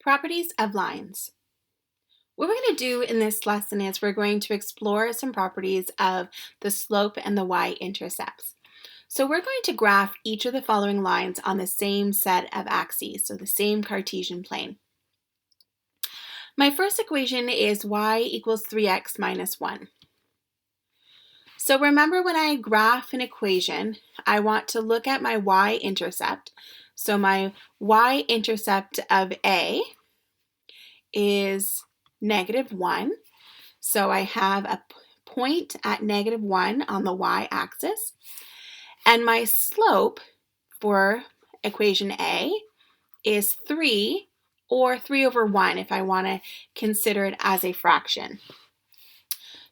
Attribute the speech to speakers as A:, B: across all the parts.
A: Properties of lines. What we're going to do in this lesson is we're going to explore some properties of the slope and the y-intercepts. So we're going to graph each of the following lines on the same set of axes, so the same Cartesian plane. My first equation is y equals 3x minus 1. So remember, when I graph an equation, I want to look at my y-intercept. So my y-intercept of A is -1. So I have a point at -1 on the y-axis. And my slope for equation A is 3, or 3 over 1 if I want to consider it as a fraction.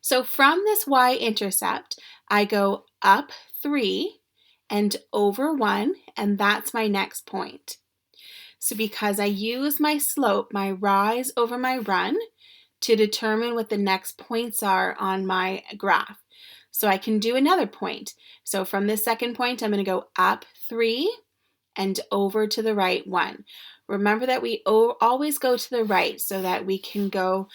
A: So from this y-intercept, I go up 3 and over 1, and that's my next point. So because I use my slope, my rise over my run, to determine what the next points are on my graph. So I can do another point. So from this second point, I'm going to go up 3 and over to the right 1. Remember that we always go to the right so that we can go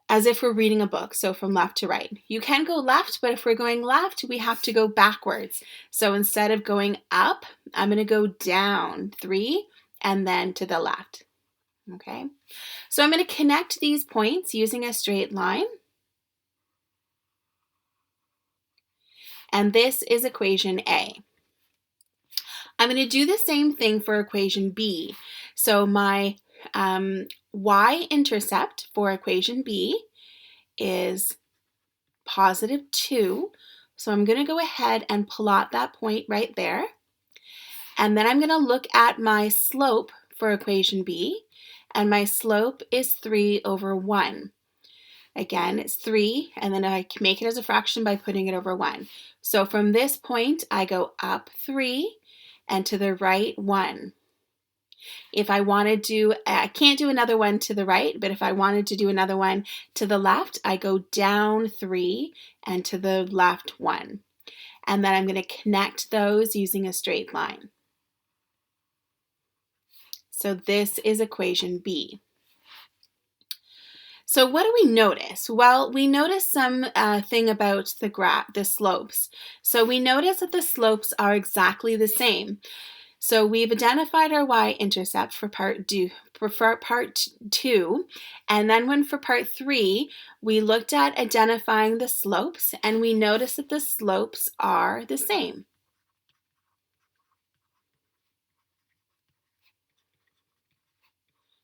A: as if we're reading a book, so from left to right. You can go left, but if we're going left, we have to go backwards. So instead of going up, I'm going to go down 3 and then to the left. Okay, so I'm going to connect these points using a straight line. And this is equation A. I'm going to do the same thing for equation B. So my y-intercept for equation B is +2. So I'm going to go ahead and plot that point right there. And then I'm going to look at my slope for equation B. And my slope is 3 over 1. Again, it's 3, and then I can make it as a fraction by putting it over 1. So from this point, I go up 3 and to the right 1. If I want to do, I can't do another one to the right, but if I wanted to do another one to the left, I go down 3 and to the left 1. And then I'm going to connect those using a straight line. So this is equation B. So what do we notice? Well, we notice some thing about the slopes. So we notice that the slopes are exactly the same. So we've identified our y-intercept for part 2, and then for part 3, we looked at identifying the slopes, and we noticed that the slopes are the same.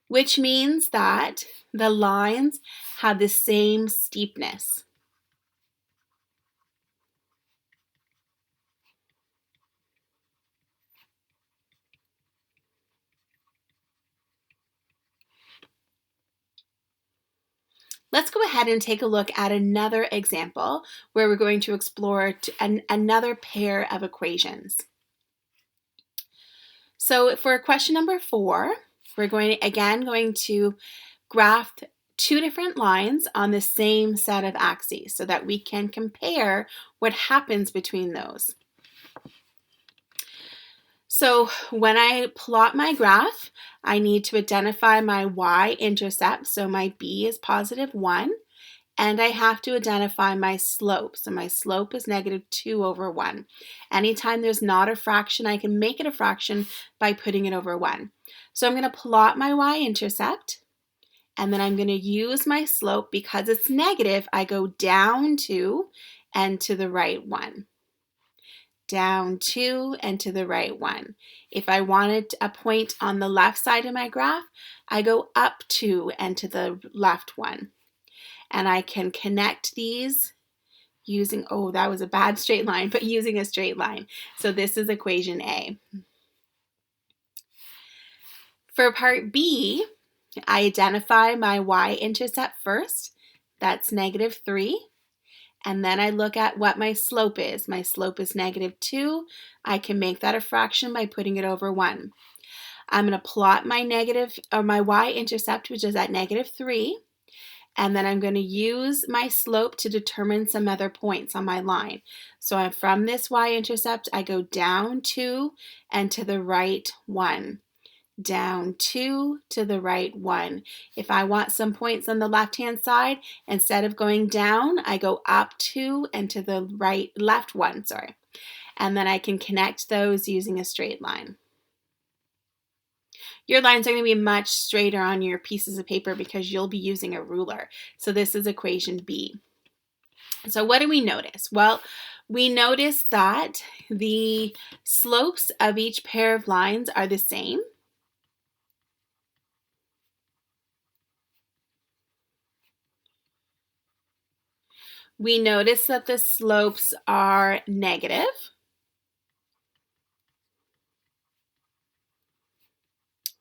A: Which means that the lines have the same steepness. Let's go ahead and take a look at another example where we're going to explore another pair of equations. So for question number 4, we're going to graph 2 different lines on the same set of axes so that we can compare what happens between those. So when I plot my graph, I need to identify my y-intercept, so my b is +1, and I have to identify my slope. So my slope is -2 over 1. Anytime there's not a fraction, I can make it a fraction by putting it over 1. So I'm going to plot my y-intercept, and then I'm going to use my slope. Because it's negative, I go down 2 and to the right 1. Down 2 and to the right 1. If I wanted a point on the left side of my graph, I go up 2 and to the left 1. And I can connect these using, oh, that was a bad straight line, but using a straight line. So this is equation A. For part B, I identify my y-intercept first. That's -3. And then I look at what my slope is. My slope is -2. I can make that a fraction by putting it over 1. I'm going to plot my y-intercept, which is at -3. And then I'm going to use my slope to determine some other points on my line. So from this y-intercept, I go down 2 and to the right 1. down 2, to the right 1. If I want some points on the left-hand side, instead of going down, I go up 2 and to the left 1, sorry. And then I can connect those using a straight line. Your lines are going to be much straighter on your pieces of paper because you'll be using a ruler. So this is equation B. So what do we notice? Well, we notice that the slopes of each pair of lines are the same. We notice that the slopes are negative.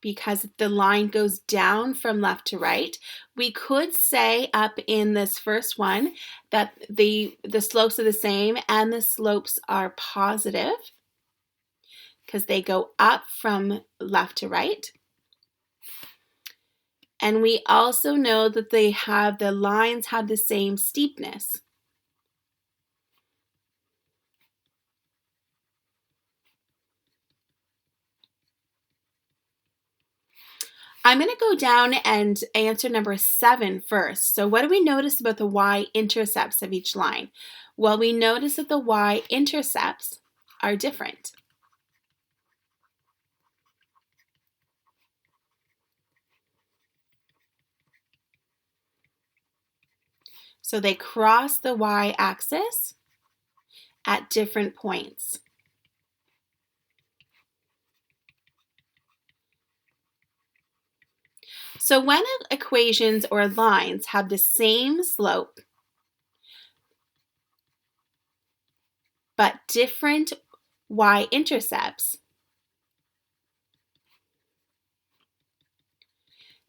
A: Because the line goes down from left to right. We could say up in this first one that the slopes are the same and the slopes are positive because they go up from left to right. And we also know that the lines have the same steepness. I'm going to go down and answer number 7 first. So what do we notice about the y-intercepts of each line? Well, we notice that the y-intercepts are different. So they cross the y-axis at different points. So when equations or lines have the same slope but different y-intercepts,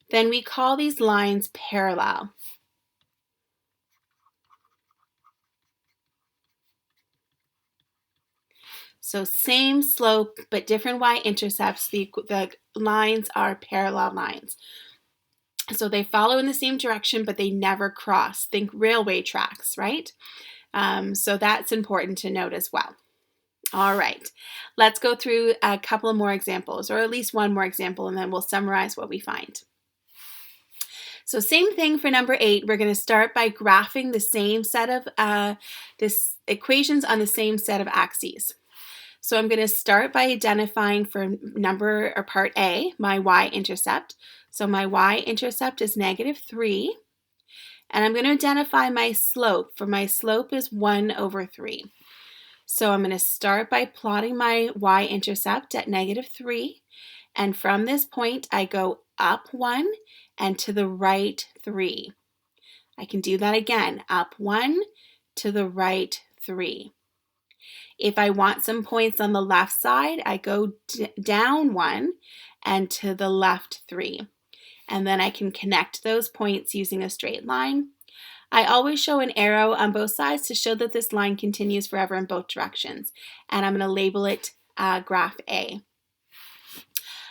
A: then we call these lines parallel. So same slope but different y-intercepts, the lines are parallel lines. So they follow in the same direction, but they never cross. Think railway tracks, right? So that's important to note as well. All right, let's go through a couple of more examples, or at least one more example, and then we'll summarize what we find. So same thing for number 8. We're going to start by graphing the same set of equations on the same set of axes. So I'm going to start by identifying for part A, my y-intercept. So my y-intercept is -3. And I'm going to identify my slope. For my slope is 1/3. So I'm going to start by plotting my y-intercept at -3. And from this point, I go up 1 and to the right 3. I can do that again, up 1 to the right 3. If I want some points on the left side, I go down 1 and to the left 3. And then I can connect those points using a straight line. I always show an arrow on both sides to show that this line continues forever in both directions. And I'm going to label it graph A.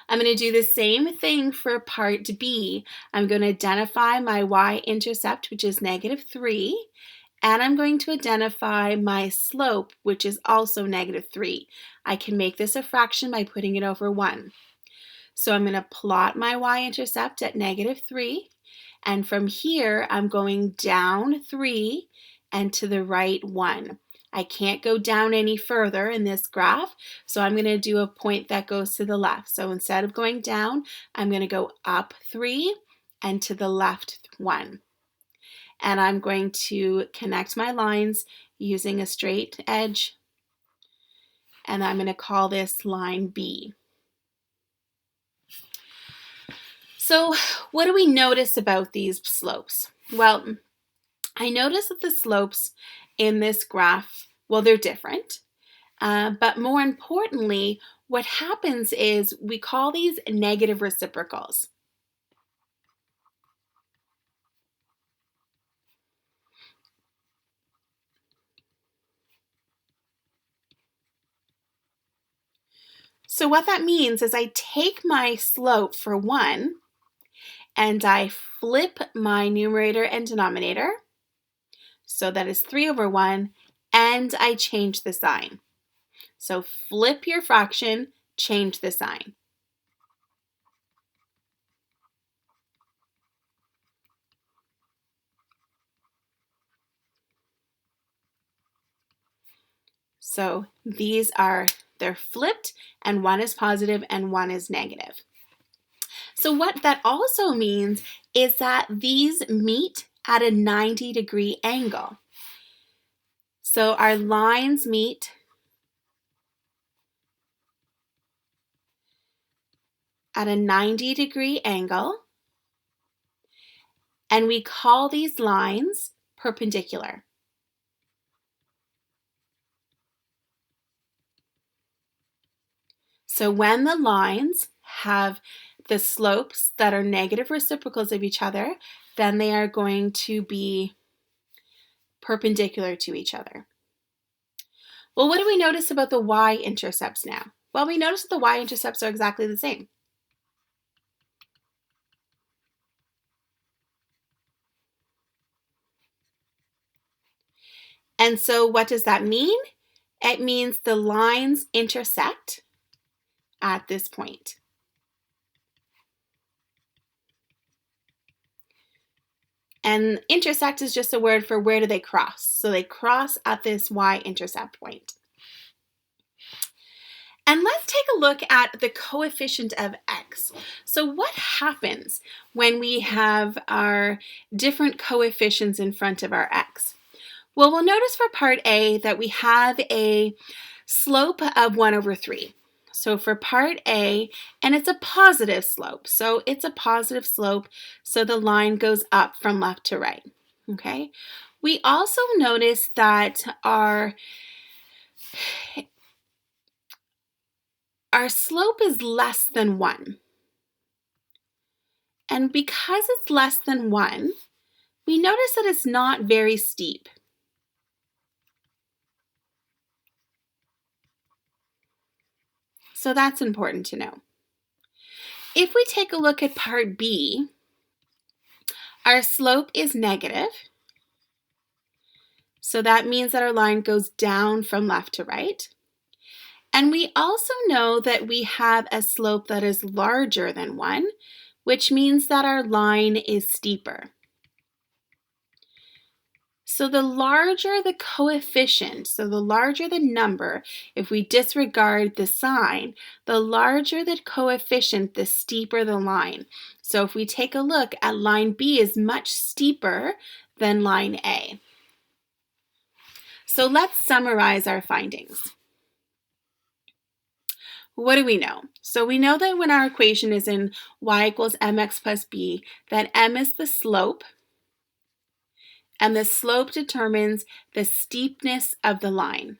A: I'm going to do the same thing for part B. I'm going to identify my y-intercept, which is -3. And I'm going to identify my slope, which is also -3. I can make this a fraction by putting it over 1. So I'm going to plot my y-intercept at -3. And from here, I'm going down 3 and to the right 1. I can't go down any further in this graph, so I'm going to do a point that goes to the left. So instead of going down, I'm going to go up 3 and to the left 1. And I'm going to connect my lines using a straight edge, and I'm going to call this line B. So what do we notice about these slopes? Well, I notice that the slopes in this graph, well, they're different. But more importantly, what happens is we call these negative reciprocals. So what that means is I take my slope for 1 and I flip my numerator and denominator. So that is 3/1, and I change the sign. So flip your fraction, change the sign. So they're flipped, and one is positive and one is negative. So what that also means is that these meet at a 90-degree angle. So our lines meet at a 90-degree angle, and we call these lines perpendicular. So when the lines have the slopes that are negative reciprocals of each other, then they are going to be perpendicular to each other. Well, what do we notice about the y-intercepts now? Well, we notice that the y-intercepts are exactly the same. And so what does that mean? It means the lines intersect at this point. And intersect is just a word for where do they cross. So they cross at this y-intercept point. And let's take a look at the coefficient of x. So what happens when we have our different coefficients in front of our x? Well, we'll notice for part A that we have a slope of 1 over 3. So for part A, and it's a positive slope. So it's a positive slope, so the line goes up from left to right. Okay? We also notice that our slope is less than 1. And because it's less than 1, we notice that it's not very steep. So that's important to know. If we take a look at part B, our slope is negative. So that means that our line goes down from left to right. And we also know that we have a slope that is larger than 1, which means that our line is steeper. So the larger the coefficient, so the larger the number, if we disregard the sign, the larger the coefficient, the steeper the line. So if we take a look at line B is much steeper than line A. So let's summarize our findings. What do we know? So we know that when our equation is in y equals mx plus b, that m is the slope, and the slope determines the steepness of the line.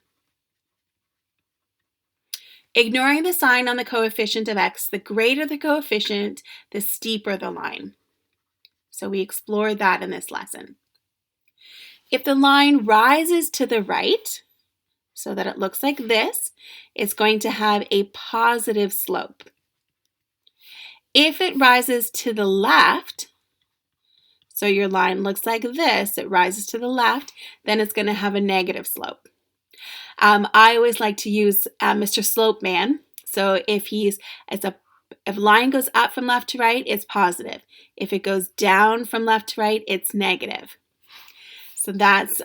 A: Ignoring the sign on the coefficient of x, the greater the coefficient, the steeper the line. So we explored that in this lesson. If the line rises to the right, so that it looks like this, it's going to have a positive slope. If it rises to the left, so your line looks like this, it rises to the left, then it's going to have a negative slope. I always like to use Mr. Slope Man. So if line goes up from left to right, it's positive. If it goes down from left to right, it's negative. So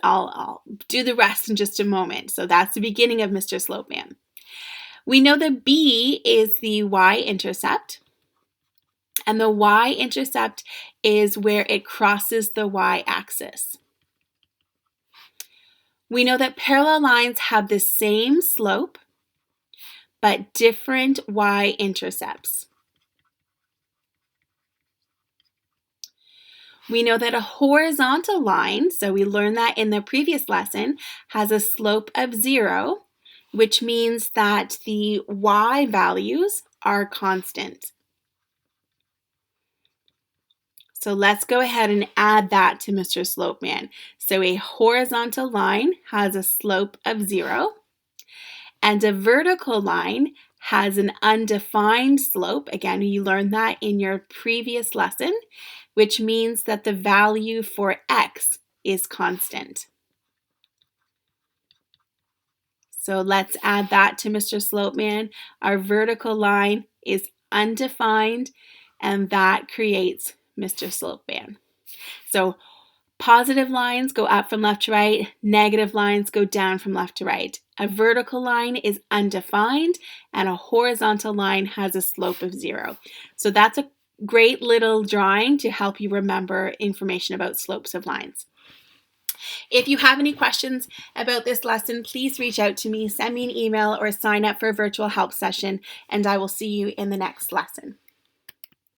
A: I'll do the rest in just a moment. So that's the beginning of Mr. Slope Man. We know that B is the y-intercept. And the y-intercept is where it crosses the y-axis. We know that parallel lines have the same slope, but different y-intercepts. We know that a horizontal line, so we learned that in the previous lesson, has a slope of 0, which means that the y values are constant. So let's go ahead and add that to Mr. Slope Man. So a horizontal line has a slope of 0, and a vertical line has an undefined slope. Again, you learned that in your previous lesson, which means that the value for x is constant. So let's add that to Mr. Slope Man. Our vertical line is undefined, and that creates Mr. Slope Man. So Positive lines go up from left to right, negative lines go down from left to right. A vertical line is undefined, and a horizontal line has a slope of 0. So that's a great little drawing to help you remember information about slopes of lines. If you have any questions about this lesson, please reach out to me, send me an email, or sign up for a virtual help session, and I will see you in the next lesson.